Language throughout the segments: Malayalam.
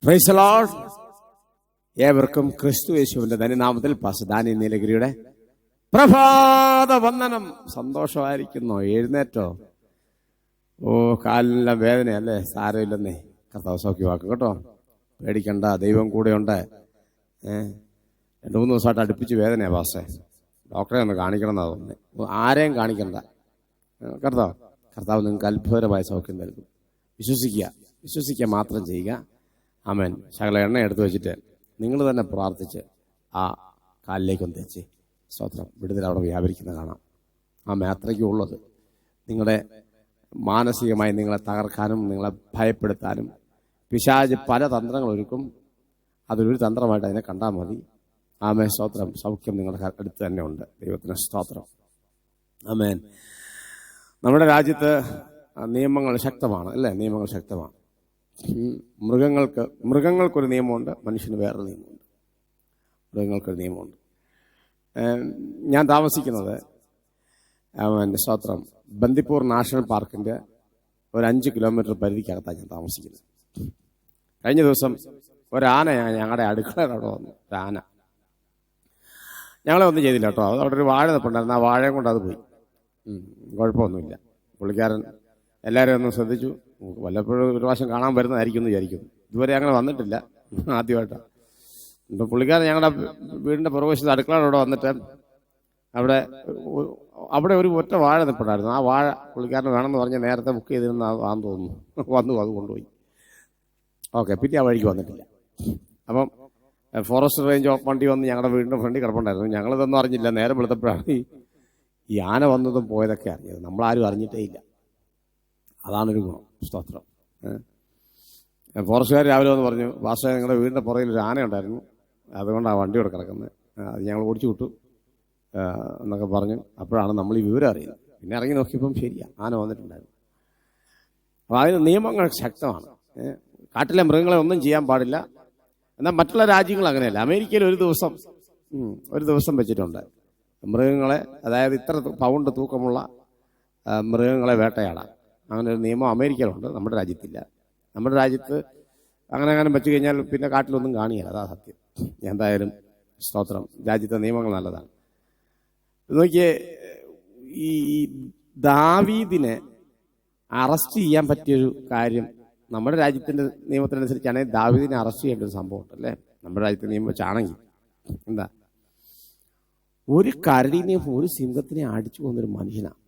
Praise the Lord. ഏവർക്കും ക്രിസ്തു യേശുവിന്റെ ധന്യനാമത്തിൽ പാസ്റ്റർ ദാനിയേൽ നീലഗിരിയുടെ പ്രഭാത വന്ദനം. സന്തോഷമായിരിക്കുന്നു. എഴുന്നേറ്റോ? ഓ, കാലിനെല്ലാം വേദനയല്ലേ? സാരമില്ലെന്നേ. കർത്താവ് സൗഖ്യമാക്കും കേട്ടോ. പേടിക്കണ്ട, ദൈവം കൂടെയുണ്ട്. 2-3 ദിവസമായിട്ട് അടുപ്പിച്ച് വേദനയാണ് പാസ്റ്റേ. ഡോക്ടറെ ഒന്ന് കാണിക്കണം എന്നാ തോന്നുന്നത്. ആരെയും കാണിക്കണ്ട. കർത്താവ് നിങ്ങൾക്ക് അത്ഭുതകരമായ സൗഖ്യം നൽകും. വിശ്വസിക്കുക മാത്രം ചെയ്യുക. ആമേൻ. ശകല എണ്ണ എടുത്തു വെച്ചിട്ട് നിങ്ങൾ തന്നെ പ്രാർത്ഥിച്ച് ആ കാലിലേക്കൊന്ന് തെച്ച് സ്തോത്രം. വിടുതൽ അവിടെ വ്യാപരിക്കുന്ന കാണാം. ആമേൻ. അത്രയ്ക്കും ഉള്ളത്. നിങ്ങളുടെ മാനസികമായി നിങ്ങളെ തകർക്കാനും നിങ്ങളെ ഭയപ്പെടുത്താനും പിശാച് പല തന്ത്രങ്ങൾ ഒരുക്കും. അതിലൊരു തന്ത്രമായിട്ട് അതിനെ കണ്ടാൽ മതി. ആമേൻ. സ്തോത്രം. സൗഖ്യം നിങ്ങളുടെ അടുത്ത് തന്നെ ഉണ്ട്. ദൈവത്തിന് സ്തോത്രം. ആമേൻ. നമ്മുടെ രാജ്യത്ത് നിയമങ്ങൾ ശക്തമാണ് അല്ലേ? നിയമങ്ങൾ ശക്തമാണ്. മൃഗങ്ങൾക്കൊരു നിയമമുണ്ട്, മനുഷ്യന് വേറൊരു നിയമമുണ്ട്. മൃഗങ്ങൾക്കൊരു നിയമമുണ്ട്. ഞാൻ താമസിക്കുന്നത് സ്തോത്രം ബന്ദിപ്പൂർ നാഷണൽ പാർക്കിൻ്റെ ഒരു 5 കിലോമീറ്റർ പരിധിക്കകത്താണ് ഞാൻ താമസിക്കുന്നത്. കഴിഞ്ഞ ദിവസം ഒരാനയാണ് ഞങ്ങളുടെ അടുക്കളയുടെ അവിടെ വന്നു. ഒരാന ഞങ്ങളെ ഒന്നും ചെയ്തില്ല കേട്ടോ. അത് അവിടെ ഒരു വാഴ നിൽപ്പുണ്ടായിരുന്നു. ആ വാഴയും കൊണ്ട് അത് പോയി. കുഴപ്പമൊന്നുമില്ല. പുള്ളിക്കാരൻ എല്ലാവരും ഒന്ന് ശ്രദ്ധിച്ചു. വല്ലപ്പോഴും ഒരു പ്രാവശ്യം കാണാൻ വരുന്നതായിരിക്കും എന്ന് വിചാരിക്കുന്നു. ഇതുവരെ അങ്ങനെ വന്നിട്ടില്ല, ആദ്യമായിട്ടാണ്. ഇപ്പം പുള്ളിക്കാരൻ ഞങ്ങളുടെ വീടിൻ്റെ പുറകുവശത്ത് അടുക്കളയുടെ അവിടെ വന്നിട്ട് അവിടെ ഒരു ഒറ്റ വാഴ നിൽപ്പുണ്ടായിരുന്നു. ആ വാഴ പുള്ളിക്കാരന് വേണമെന്ന് പറഞ്ഞ് നേരത്തെ ബുക്ക് ചെയ്തിരുന്നാന്ന് തോന്നുന്നു. വന്നു, അത് കൊണ്ടുപോയി. ഓക്കെ, പിന്നെ ആ വഴിക്ക് വന്നിട്ടില്ല. അപ്പം ഫോറസ്റ്റ് റേഞ്ച് വണ്ടി വന്ന് ഞങ്ങളുടെ വീടിൻ്റെ ഫ്രണ്ടിൽ കിടപ്പുണ്ടായിരുന്നു. ഞങ്ങളിതൊന്നും അറിഞ്ഞില്ല. നേരെ വെളുത്തപ്പോഴാണ് ഈ ആന വന്നതും പോയതൊക്കെ അറിഞ്ഞത്. നമ്മളാരും അറിഞ്ഞിട്ടേ ഇല്ല. അതാണൊരു ഗുണം. സ്തോത്രം. ഫോറസ്റ്റുകാർ രാവിലെ വന്ന് പറഞ്ഞു, പാസ്റ്റർ ഞങ്ങളുടെ വീടിൻ്റെ പുറകിൽ ഒരു ആന ഉണ്ടായിരുന്നു, അതുകൊണ്ടാണ് വണ്ടി ഇവിടെ കിടക്കുന്നത്, അത് ഞങ്ങൾ ഓടിച്ചു വിട്ടു എന്നൊക്കെ പറഞ്ഞു. അപ്പോഴാണ് നമ്മൾ ഈ വിവരം അറിയുന്നത്. പിന്നെ ഇറങ്ങി നോക്കിയപ്പം ശരിയാ, ആന വന്നിട്ടുണ്ടായിരുന്നു. അപ്പോൾ അതിന് നിയമങ്ങൾ ശക്തമാണ്. കാട്ടിലെ മൃഗങ്ങളെ ഒന്നും ചെയ്യാൻ പാടില്ല. എന്നാൽ മറ്റുള്ള രാജ്യങ്ങൾ അങ്ങനെയല്ല. അമേരിക്കയിൽ ഒരു ദിവസം വെച്ചിട്ടുണ്ട് മൃഗങ്ങളെ, അതായത് ഇത്ര പൗണ്ട് തൂക്കമുള്ള മൃഗങ്ങളെ വേട്ടയാടാം. അങ്ങനെ ഒരു നിയമം അമേരിക്കയിലുണ്ട്, നമ്മുടെ രാജ്യത്തില്ല. നമ്മുടെ രാജ്യത്ത് അങ്ങനെ വെച്ച് കഴിഞ്ഞാൽ പിന്നെ കാട്ടിലൊന്നും കാണില്ല. അതാ സത്യം. എന്തായാലും സ്തോത്രം, രാജ്യത്തെ നിയമങ്ങൾ നല്ലതാണ്. നോക്കിയേ, ഈ ദാവീദിനെ അറസ്റ്റ് ചെയ്യാൻ പറ്റിയൊരു കാര്യം നമ്മുടെ രാജ്യത്തിൻ്റെ നിയമത്തിനനുസരിച്ചാണെങ്കിൽ ദാവീദിനെ അറസ്റ്റ് ചെയ്യേണ്ട ഒരു സംഭവം ഉണ്ടല്ലേ? നമ്മുടെ രാജ്യത്തെ നിയമം വെച്ചാണെങ്കിൽ എന്താ, ഒരു കരടിനെയും ഒരു സിംഹത്തിനെയും അടിച്ചു പോകുന്നൊരു മനുഷ്യനാണ്.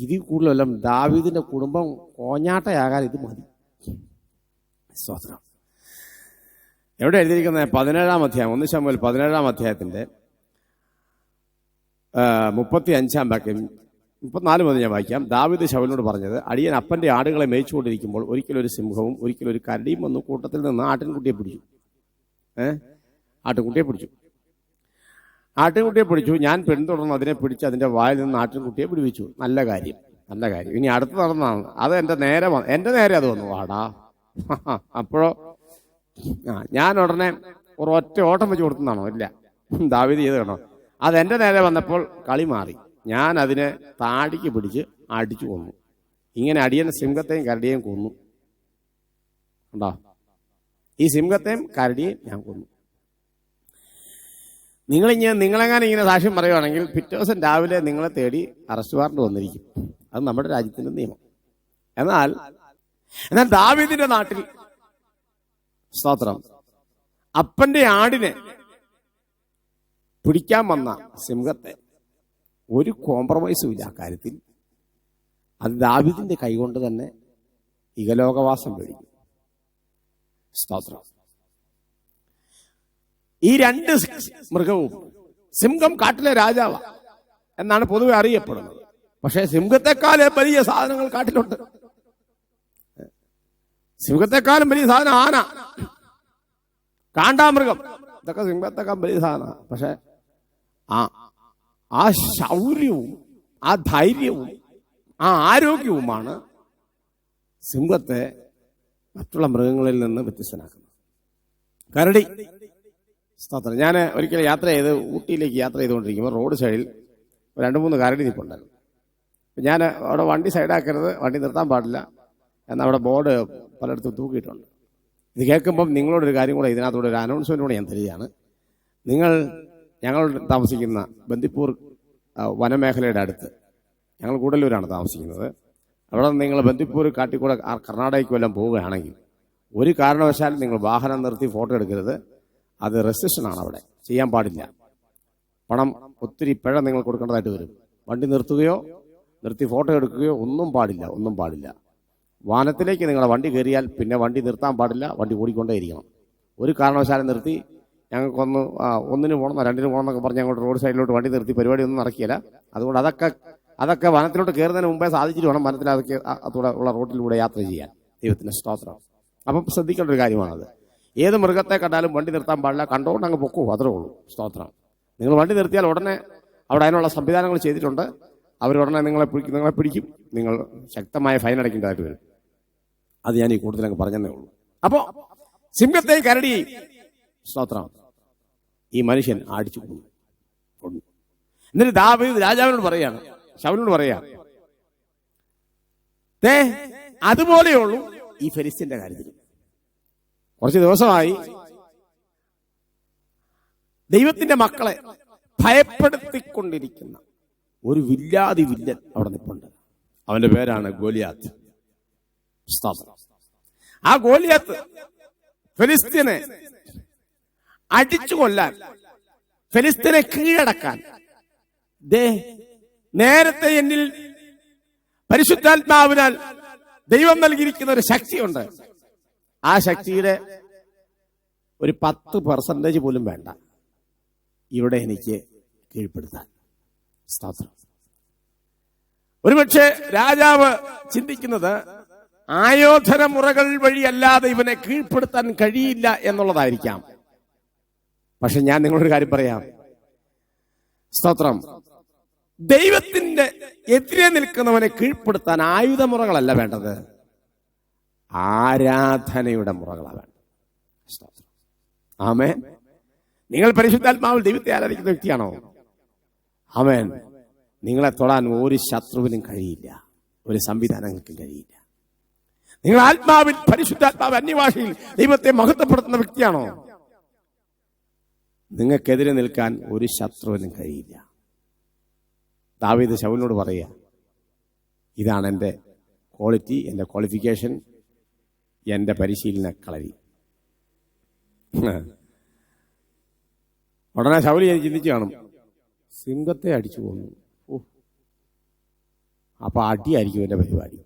ഇതിൽ കൂടുതലെല്ലാം ദാവീദിന്റെ കുടുംബം കോഞ്ഞാട്ടയാകാൻ ഇത് മതി. സ്തോത്രം. എവിടെ എഴുതിയിരിക്കുന്നത്? 17-ാം അധ്യായം, 1 ശമൂവേൽ 17-ാം അധ്യായത്തിന്റെ 35-ാം വാക്യം 34 മുതൽ ഞാൻ വായിക്കാം. ദാവീദ് ശൗലിനോട് പറഞ്ഞത്, അടിയൻ അപ്പന്റെ ആടുകളെ മേയിച്ചുകൊണ്ടിരിക്കുമ്പോൾ ഒരിക്കലൊരു സിംഹവും ഒരിക്കലൊരു കരടിയും വന്നു കൂട്ടത്തിൽ നിന്ന് ആട്ടിൻകുട്ടിയെ പിടിച്ചു. ആട്ടിൻകുട്ടിയെ പിടിച്ചു. ഞാൻ പിന്തുടർന്ന് അതിനെ പിടിച്ച് അതിന്റെ വായിൽ നിന്ന് ആട്ടിൻകുട്ടിയെ പിടിവിച്ചു. നല്ല കാര്യം. ഇനി അടുത്ത് നടന്നതാണ്. അത് എന്റെ നേരെ അത് വന്നു. വാടാ. അപ്പോഴോ ഞാൻ ഉടനെ ഒറ്റ ഓട്ടം വെച്ച് കൊടുക്കുന്നതാണോ? ഇല്ല, ദാവീദ് ചെയ്ത് കണ്ടോ? അത് എന്റെ നേരെ വന്നപ്പോൾ കളി മാറി. ഞാൻ അതിനെ താടിക്ക് പിടിച്ച് അടിച്ചു കൊന്നു. ഇങ്ങനെ അടിയൻ സിംഹത്തെയും കരടിയെയും കൊന്നു. കണ്ടോ? ഈ സിംഹത്തെയും കരടിയെയും ഞാൻ കൊന്നു. നിങ്ങളെങ്ങനെ ഇങ്ങനെ സാക്ഷ്യം പറയുവാണെങ്കിൽ പിറ്റേ ദിവസം രാവിലെ നിങ്ങളെ തേടി അറസ്റ്റ് വാറണ്ട് വന്നിരിക്കും. അത് നമ്മുടെ രാജ്യത്തിന്റെ നിയമം. എന്നാൽ ദാവീദിന്റെ നാട്ടിൽ സ്തോത്രം അപ്പന്റെ ആടിനെ പിടിക്കാൻ വന്ന സിംഹത്തെ ഒരു കോംപ്രമൈസും ഇല്ല ആ കാര്യത്തിൽ. അത് ദാവീദിന്റെ കൈകൊണ്ട് തന്നെ ഇഹലോകവാസം കഴിക്കും. സ്തോത്രം. ഈ 2 മൃഗവും, സിംഹം കാട്ടിലെ രാജാവ എന്നാണ് പൊതുവെ അറിയപ്പെടുന്നത്. പക്ഷേ സിംഹത്തെക്കാളും വലിയ സാധനങ്ങൾ കാട്ടിലുണ്ട്. സിംഹത്തെക്കാളും വലിയ സാധനം ആന, കാണ്ടാമൃഗം, ഇതൊക്കെ സിംഹത്തെക്കാൾ വലിയ സാധനമാണ്. പക്ഷെ ആ ശൗര്യവും ആ ധൈര്യവും ആ ആരോഗ്യവുമാണ് സിംഹത്തെ മറ്റുള്ള മൃഗങ്ങളിൽ നിന്ന് വ്യത്യസ്തനാക്കുന്നത്. കരടി. സ്തോത്രം. ഞാൻ ഒരിക്കലും ഊട്ടിയിലേക്ക് യാത്ര ചെയ്തുകൊണ്ടിരിക്കുമ്പോൾ റോഡ് സൈഡിൽ 2-3 കരടി നിൽപ്പുണ്ടായിരുന്നു. ഞാൻ അവിടെ വണ്ടി സൈഡാക്കരുത്, വണ്ടി നിർത്താൻ പാടില്ല എന്നവിടെ ബോർഡ് പലയിടത്തും തൂക്കിയിട്ടുണ്ട്. ഇത് കേൾക്കുമ്പം നിങ്ങളോടൊരു കാര്യം കൂടെ ഇതിനകത്തൂടെ ഒരു അനൗൺസ്മെന്റ് കൂടെ ഞാൻ തരികയാണ്. ഞങ്ങൾ താമസിക്കുന്ന ബന്ദിപ്പൂർ വനമേഖലയുടെ അടുത്ത്, ഞങ്ങൾ കൂടല്ലൂരാണ് താമസിക്കുന്നത്. അവിടെ നിങ്ങൾ ബന്ദിപ്പൂർ കാട്ടിക്കൂടെ കർണാടകയ്ക്ക് വല്ലതും പോവുകയാണെങ്കിൽ ഒരു കാരണവശാലും നിങ്ങൾ വാഹനം നിർത്തി ഫോട്ടോ എടുക്കരുത്. അത് റെസ്ട്രിക്ഷനാണ്, അവിടെ ചെയ്യാൻ പാടില്ല. പണം ഒത്തിരി പിഴ നിങ്ങൾ കൊടുക്കേണ്ടതായിട്ട് വരും. വണ്ടി നിർത്തുകയോ നിർത്തി ഫോട്ടോ എടുക്കുകയോ ഒന്നും പാടില്ല. വാഹനത്തിലേക്ക് നിങ്ങളുടെ വണ്ടി കയറിയാൽ പിന്നെ വണ്ടി നിർത്താൻ പാടില്ല, വണ്ടി ഓടിക്കൊണ്ടേയിരിക്കണം. ഒരു കാരണവശാലും നിർത്തി ഞങ്ങൾക്കൊന്ന് ഒന്നിന് പോകണം രണ്ടിന് പോകണം എന്നൊക്കെ പറഞ്ഞ് ഞങ്ങളുടെ റോഡ് സൈഡിലോട്ട് വണ്ടി നിർത്തി പരിപാടി ഒന്നും നടക്കില്ല. അതുകൊണ്ട് അതൊക്കെ വനത്തിലോട്ട് കയറുന്നതിന് മുമ്പേ സാധിച്ചിട്ട് വേണം വനത്തിൽ അതൊക്കെ അതോടെ ഉള്ള റോഡിലൂടെ യാത്ര ചെയ്യാൻ. ദൈവത്തിന്റെ സ്തോത്രം. അപ്പം ശ്രദ്ധിക്കേണ്ട ഒരു കാര്യമാണത്. ഏത് മൃഗത്തെ കണ്ടാലും വണ്ടി നിർത്താൻ പാടില്ല, കണ്ടുകൊണ്ട് അങ്ങ് പൊക്കൂ, അത്രേ ഉള്ളൂ. സ്തോത്രം. നിങ്ങൾ വണ്ടി നിർത്തിയാൽ ഉടനെ അവിടെ അതിനുള്ള സംവിധാനങ്ങൾ ചെയ്തിട്ടുണ്ട്. അവരുടനെ നിങ്ങളെ പിടിക്കും. നിങ്ങൾ ശക്തമായ ഫൈൻ അടയ്ക്കേണ്ടതായിട്ട് വരും. അത് ഞാൻ ഈ കൂടുതൽ അങ്ങ് പറഞ്ഞതേ ഉള്ളൂ. അപ്പോ സിംഹത്തെയും കരടിയെയും സ്തോത്രം ഈ മനുഷ്യൻ അടിച്ചു കൊന്നു. എന്നിട്ട് ദാവീദ് രാജാവിനോട് പറയാണ്, ശൗലിനോട് പറയാ, അതുപോലെയുള്ളൂ ഈ ഫെലിസ്ത്യന്റെ കാര്യത്തിൽ. കുറച്ച് ദിവസമായി ദൈവത്തിന്റെ മക്കളെ ഭയപ്പെടുത്തിക്കൊണ്ടിരിക്കുന്ന ഒരു വില്ലാതി വില്ലൻ അവിടെ നിൽപ്പുണ്ട്. അവന്റെ പേരാണ് ഗോലിയാത്ത്. ആ ഗോലിയാത്ത് ഫെലിസ്ത്യനെ അടിച്ചു കൊല്ലാൻ, ഫെലിസ്ത്യനെ കീഴടക്കാൻ നേരത്തെ എന്നിൽ പരിശുദ്ധാത്മാവിനാൽ ദൈവം നൽകിയിരിക്കുന്ന ഒരു ശക്തിയുണ്ട്. ആ ശക്തിയുടെ ഒരു 10% പോലും വേണ്ട ഇവിടെ എനിക്ക് കീഴ്പ്പെടുത്താൻ. സ്തോത്രം. ഒരുപക്ഷെ രാജാവ് ചിന്തിക്കുന്നത് ആയോധന മുറകൾ വഴിയല്ലാതെ ഇവനെ കീഴ്പ്പെടുത്താൻ കഴിയില്ല എന്നുള്ളതായിരിക്കാം. പക്ഷെ ഞാൻ നിങ്ങളൊരു കാര്യം പറയാം. സ്തോത്രം. ദൈവത്തിന്റെ എതിരെ നിൽക്കുന്നവനെ കീഴ്പ്പെടുത്താൻ ആയുധമുറകളല്ല വേണ്ടത്, ആരാധനയുടെ മുറകളാണ് വേണ്ടത്. സ്തോത്രം. ആമേൻ. നിങ്ങൾ പരിശുദ്ധാത്മാവിൽ ദൈവത്തെ ആരാധിക്കുന്ന വ്യക്തിയാണോ? ആമേൻ. നിങ്ങളെ തൊടാൻ ഒരു ശത്രുവിനും കഴിയില്ല, ഒരു സംവിധാനങ്ങൾക്കും കഴിയില്ല. നിങ്ങൾ ആത്മാവിൽ പരിശുദ്ധാത്മാവ് അന്യഭാഷയിൽ ദൈവത്തെ മഹത്വപ്പെടുത്തുന്ന വ്യക്തിയാണോ? നിങ്ങൾക്കെതിരെ നിൽക്കാൻ ഒരു ശത്രുവിനും കഴിയില്ല. ദാവീദ് ശൗലിനോട് പറയുക, ഇതാണ് എൻ്റെ ക്വാളിറ്റി, എൻ്റെ ക്വാളിഫിക്കേഷൻ, എൻ്റെ പരിശീലന കളരി. ഉടനെ ശൗലി ഞാൻ ചിന്തിച്ചു കാണും, സിംഹത്തെ അടിച്ചു പോന്നു. അപ്പൊ അടിയായിരിക്കും എൻ്റെ പരിപാടി.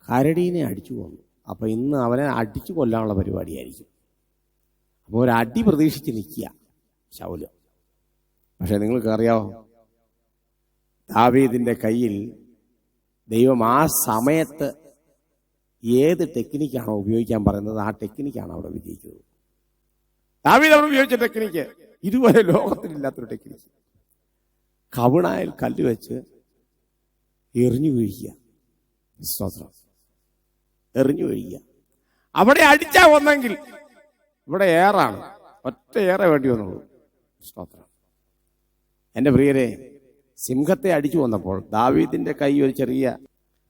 കരടീനെ അടിച്ചു പോന്നു, അപ്പൊ ഇന്ന് അവനെ അടിച്ചു കൊല്ലാനുള്ള പരിപാടിയായിരിക്കും. അപ്പോൾ ഒരടി പ്രതീക്ഷിച്ച് നിൽക്കുക ശൗല്. പക്ഷെ നിങ്ങൾക്ക് അറിയാവോ, ദാവീദിന്റെ കയ്യിൽ ദൈവം ആ സമയത്ത് ഏത് ടെക്നിക്കാണോ ഉപയോഗിക്കാൻ പറയുന്നത്, ആ ടെക്നിക്കാണ് അവിടെ വിജയിക്കുന്നത്. ദാവീദ് അവിടെ ഉപയോഗിച്ച ടെക്നിക്ക് ഇതുവരെ ലോകത്തിലില്ലാത്തൊരു ടെക്നിക്ക്. കവിണായിൽ കല്ല് വെച്ച് എറിഞ്ഞു വീഴിക്കുക. സ്തോത്രം. എറിഞ്ഞു വീഴിക്കുക. അവിടെ അടിച്ചാ ഒന്നെങ്കിൽ ഇവിടെ ഏറാണ്, ഒറ്റ ഏറെ വേണ്ടി വന്നുള്ളൂ. സ്തോത്രം. എന്റെ പ്രിയരെ, സിംഹത്തെ അടിച്ചു വന്നപ്പോൾ ദാവീദിന്റെ കൈ ഒരു ചെറിയ,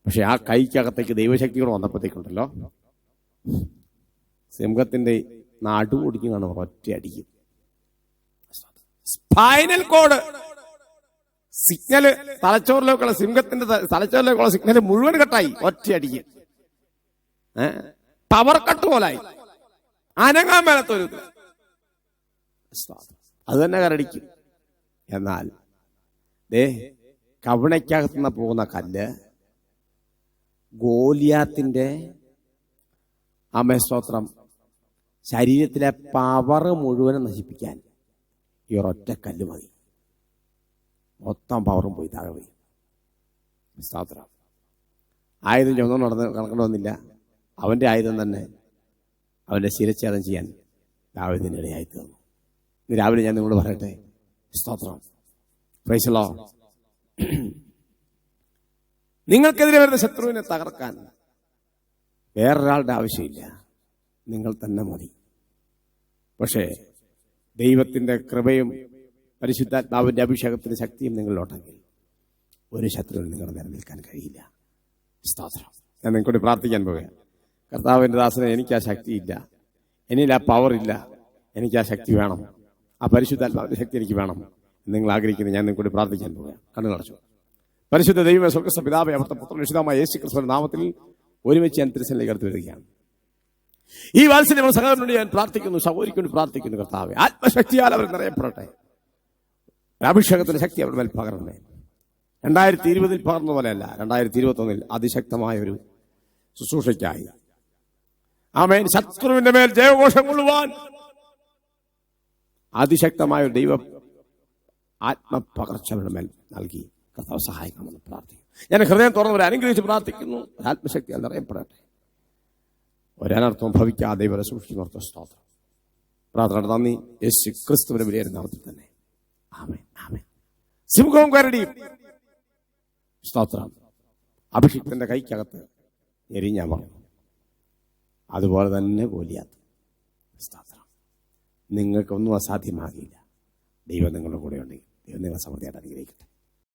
പക്ഷെ ആ കൈക്കകത്തേക്ക് ദൈവശക്തികൾ വന്നപ്പോഴത്തേക്കുണ്ടല്ലോ, സിംഹത്തിന്റെ നടു ഒടിഞ്ഞു കാണും, ഒറ്റ അടിക്കും. സ്പൈനൽ കോഡ് സിഗ്നല്, തലച്ചോറിലേക്കുള്ള സിംഹത്തിന്റെ തലച്ചോറിലേക്കുള്ള സിഗ്നല് മുഴുവൻ കട്ടായി, ഒറ്റ അടിക്കും. പവർ കട്ട് പോലായി, അനങ്ങാൻ മേലത്തൊരു. അത് തന്നെ കരടിക്കും. എന്നാൽ കവിണയ്ക്കകത്തുനിന്ന് പോകുന്ന കല്ല് ഗോലിയാത്തിന്റെ സ്തോത്രം ശരീരത്തിലെ പവർ മുഴുവനും നശിപ്പിക്കാൻ ഈ ഒരൊറ്റ കല്ല് മതി. മൊത്തം പവറും പോയി താഴെ പോയി. സ്തോത്രം. ആയുധം ചുമന്നു നടക്കേണ്ടി വന്നില്ല. അവന്റെ ആയുധം തന്നെ അവന്റെ ശിരച്ഛേദം ചെയ്യാൻ ദാവീദിന് ഇടയായി തീർന്നു. ഇന്ന് രാവിലെ ഞാൻ നിങ്ങളോട് പറയട്ടെ, സ്തോത്രം, പ്രൈസ് ദി ലോർഡ്. നിങ്ങൾക്കെതിരെ വരുന്ന ശത്രുവിനെ തകർക്കാൻ വേറൊരാളുടെ ആവശ്യമില്ല, നിങ്ങൾ തന്നെ മതി. പക്ഷേ ദൈവത്തിന്റെ കൃപയും പരിശുദ്ധാത്മാവിന്റെ അഭിഷേകത്തിന്റെ ശക്തിയും നിങ്ങളിലുണ്ടെങ്കിൽ ഒരു ശത്രുവിന് നിങ്ങളുടെ നേരെ നിൽക്കാൻ കഴിയില്ല. സ്തോത്രം. ഞാൻ നിങ്ങൾക്കൂടി പ്രാർത്ഥിക്കാൻ പോവുകയാണ്. കർത്താവിൻ്റെ ദാസനെ എനിക്ക് ആ ശക്തിയില്ല, എന്നിൽ ആ പവറില്ല, എനിക്ക് ആ ശക്തി വേണം, ആ പരിശുദ്ധാത്മാവിന്റെ ശക്തി എനിക്ക് വേണം നിങ്ങൾ ആഗ്രഹിക്കുന്നത് ഞാൻ നിങ്ങൾക്ക് പ്രാർത്ഥിക്കാൻ പോവുകയാണ്. കണ്ണുകളടച്ചു. പരിശുദ്ധ ദൈവമേ, സ്വർഗ്ഗസ്ഥ പിതാവേ, അവിടുത്തെ പുത്രൻ രക്ഷിതാവായ യേശു ക്രിസ്തുവിന്റെ നാമത്തിൽ ഒരുമിച്ച് ഞാൻ തിരുസന്നിധിയിലേക്ക് അടുത്ത് വരികയാണ്. ഈ വാത്സല്യം സഹോദരനോട് ഞാൻ പ്രാർത്ഥിക്കുന്നു, സഹോദരിക്ക് വേണ്ടി പ്രാർത്ഥിക്കുന്നു. കർത്താവേ, ആത്മശക്തിയാൽ അവർ നിറയപ്പെടട്ടെ. അഭിഷേകത്തിന്റെ ശക്തി അവരുടെ മേൽ പകരണമേ. 2020 പകർന്ന പോലെയല്ല, 2021 അതിശക്തമായ ഒരു ശുശ്രൂഷയ്ക്കായി ആമേൻ. ശത്രുവിന്റെ മേൽ ജയഘോഷം കൊള്ളുവാൻ അതിശക്തമായ ഒരു ദൈവ ആത്മപകർച്ചവരുടെ മേൽ നൽകി കർത്താവ് സഹായിക്കണമെന്ന് പ്രാർത്ഥിക്കുന്നു. ഞാൻ ഹൃദയം തുറന്നവരെ അനുഗ്രഹിച്ച് പ്രാർത്ഥിക്കുന്നു. ആത്മശക്തിയാൽ നിറയപ്പെടട്ടെ. ഒരനർത്ഥവും ഭവിക്കാതെ ദൈവരെ സൂക്ഷിക്കുന്നവർക്ക് സ്തോത്രം. പ്രാർത്ഥന നന്ദി യേശു ക്രിസ്തുവിന്റെ വിലയേറിയ നാമത്തിൽ തന്നെ. ആമേൻ, ആമേൻ. സിംഹവും കരടിയും സ്തോത്രം അഭിഷിക്തന്റെ കൈക്കകത്ത് എരിഞ്ഞാൻ പറഞ്ഞു. അതുപോലെ തന്നെ ഗോലിയാത്ത്. സ്തോത്രം. നിങ്ങൾക്കൊന്നും അസാധ്യമാകില്ല. ദൈവം നിങ്ങളുടെ കൂടെ ഉണ്ടെങ്കിൽ ദൈവം നിങ്ങളെ സമൃദ്ധിയായിട്ട് അനുഗ്രഹിക്കട്ടെ.